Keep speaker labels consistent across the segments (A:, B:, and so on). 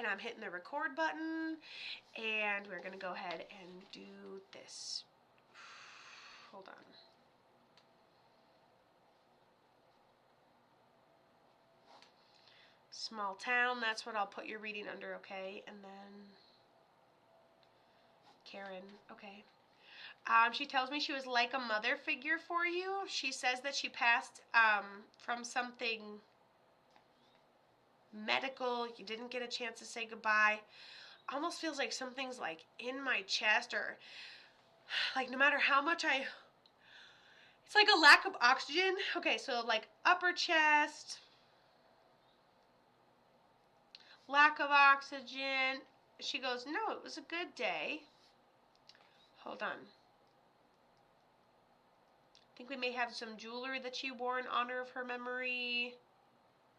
A: and I'm hitting the record button, and we're going to go ahead and do this. Hold on. Small town, that's what I'll put your reading under, okay? And then Karen, okay. She tells me she was like a mother figure for you. She says that she passed from something medical. You didn't get a chance to say goodbye. Almost feels like something's like in my chest, or like no matter how much it's like a lack of oxygen. Okay, so like upper chest, lack of oxygen. She goes, no, it was a good day. Hold on. I think we may have some jewelry that she wore in honor of her memory.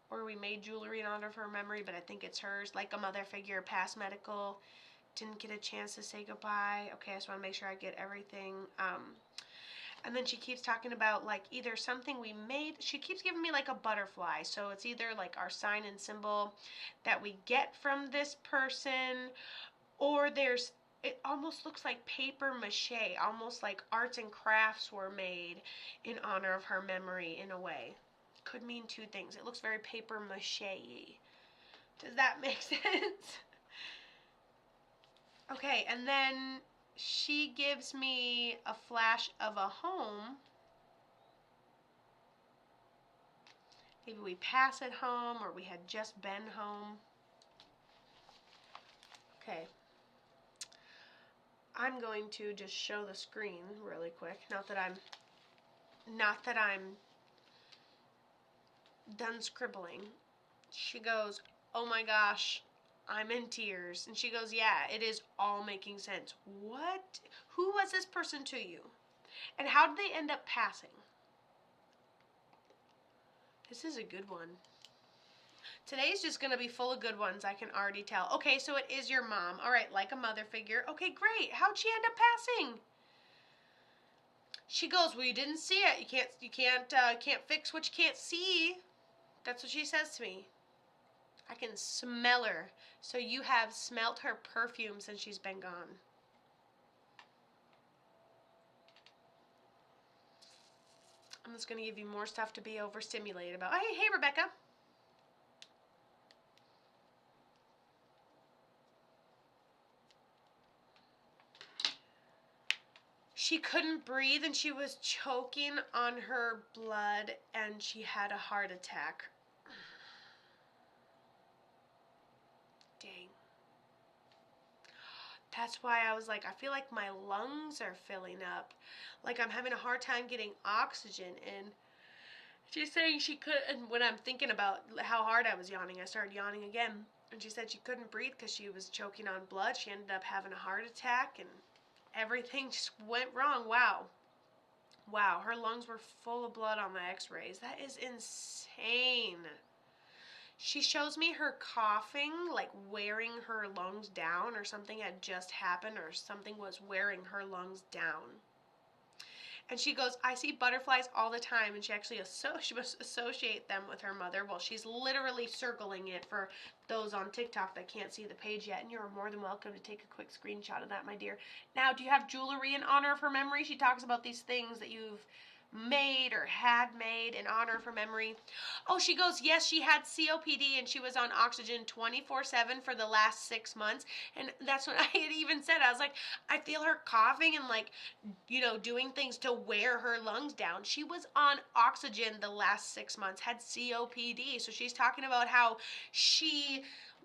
A: Or we made jewelry in honor of her memory, but I think it's hers. Like a mother figure, past medical. Didn't get a chance to say goodbye. Okay, I just want to make sure I get everything. And then she keeps talking about like either something we made. She keeps giving me like a butterfly. So it's either like our sign and symbol that we get from this person, or it almost looks like paper mache, almost like arts and crafts were made in honor of her memory in a way. Could mean two things. It looks very paper mache-y. Does that make sense? Okay, and then she gives me a flash of a home. Maybe we pass it home, or we had just been home. Okay. I'm going to just show the screen really quick. Not that I'm done scribbling. She goes, oh my gosh, I'm in tears. And she goes, yeah, it is all making sense. What? Who was this person to you? And how did they end up passing? This is a good one. Today's just going to be full of good ones, I can already tell. Okay, so it is your mom. All right, like a mother figure. Okay, great. How'd she end up passing? She goes, well, you didn't see it. You can't fix what you can't see. That's what she says to me. I can smell her. So you have smelt her perfume since she's been gone. I'm just going to give you more stuff to be overstimulated about. Hey, Rebecca. She couldn't breathe and she was choking on her blood and she had a heart attack. Dang. That's why I was like, I feel like my lungs are filling up. Like I'm having a hard time getting oxygen. And she's saying she could, and when I'm thinking about how hard I was yawning, I started yawning again. And she said she couldn't breathe because she was choking on blood. She ended up having a heart attack and everything just went wrong. Wow. Wow, her lungs were full of blood on the x-rays. That is insane. She shows me her coughing, like wearing her lungs down, or something had just happened, or something was wearing her lungs down. And she goes, I see butterflies all the time, and she actually she must associate them with her mother. Well, she's literally circling it for those on TikTok that can't see the page yet, and you're more than welcome to take a quick screenshot of that, my dear. Now, do you have jewelry in honor of her memory? She talks about these things that you've made or had made in honor of her memory. Oh, she goes, yes, she had COPD and she was on oxygen 24/7 for the last 6 months. And that's what I had even said. I was like, I feel her coughing and like, doing things to wear her lungs down. She was on oxygen the last 6 months, had COPD. So she's talking about how she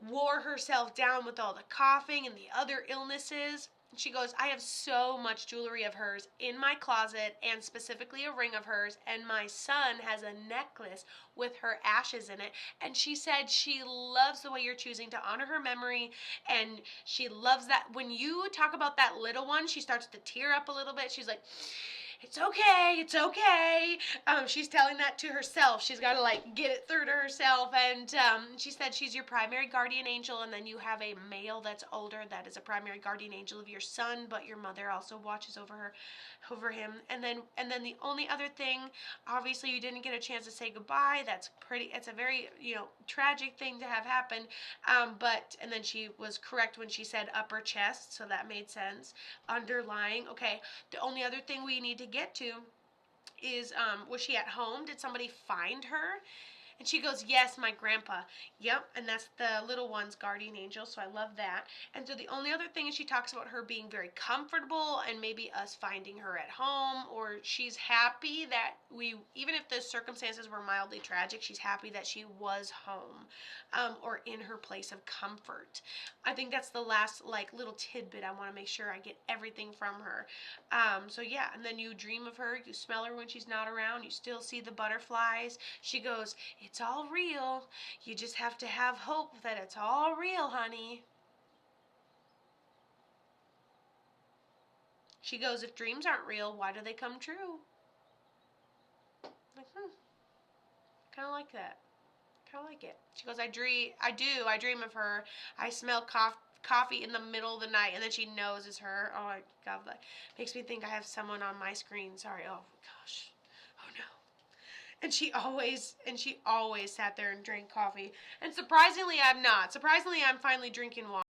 A: wore herself down with all the coughing and the other illnesses. She goes, I have so much jewelry of hers in my closet, and specifically a ring of hers, and my son has a necklace with her ashes in it. And she said she loves the way you're choosing to honor her memory, and she loves that when you talk about that little one, she starts to tear up a little bit. She's like, it's okay, it's okay. She's telling that to herself. She's got to like get it through to herself. And she said she's your primary guardian angel, and then you have a male that's older that is a primary guardian angel of your son, but your mother also watches over him. And then the only other thing, obviously you didn't get a chance to say goodbye. That's pretty. It's a very tragic thing to have happen. But and then she was correct when she said upper chest, so that made sense. Underlying, okay. The only other thing we need to get to is was she at home? Did somebody find her? And she goes, yes, my grandpa. Yep, and that's the little one's guardian angel, so I love that. And so the only other thing is she talks about her being very comfortable and maybe us finding her at home, or she's happy that even if the circumstances were mildly tragic, she's happy that she was home or in her place of comfort. I think that's the last like little tidbit I want to make sure I get everything from her. So yeah, and then you dream of her, you smell her when she's not around, you still see the butterflies. She goes, it's all real. You just have to have hope that it's all real, honey. She goes, if dreams aren't real, why do they come true? I'm like, kind of like that. Kind of like it. She goes, I dream of her. I smell coffee in the middle of the night, and then she knows it's her. Oh my God, that makes me think I have someone on my screen. Sorry. Oh gosh. Oh no. And she always sat there and drank coffee. And surprisingly, I'm not. Surprisingly, I'm finally drinking water.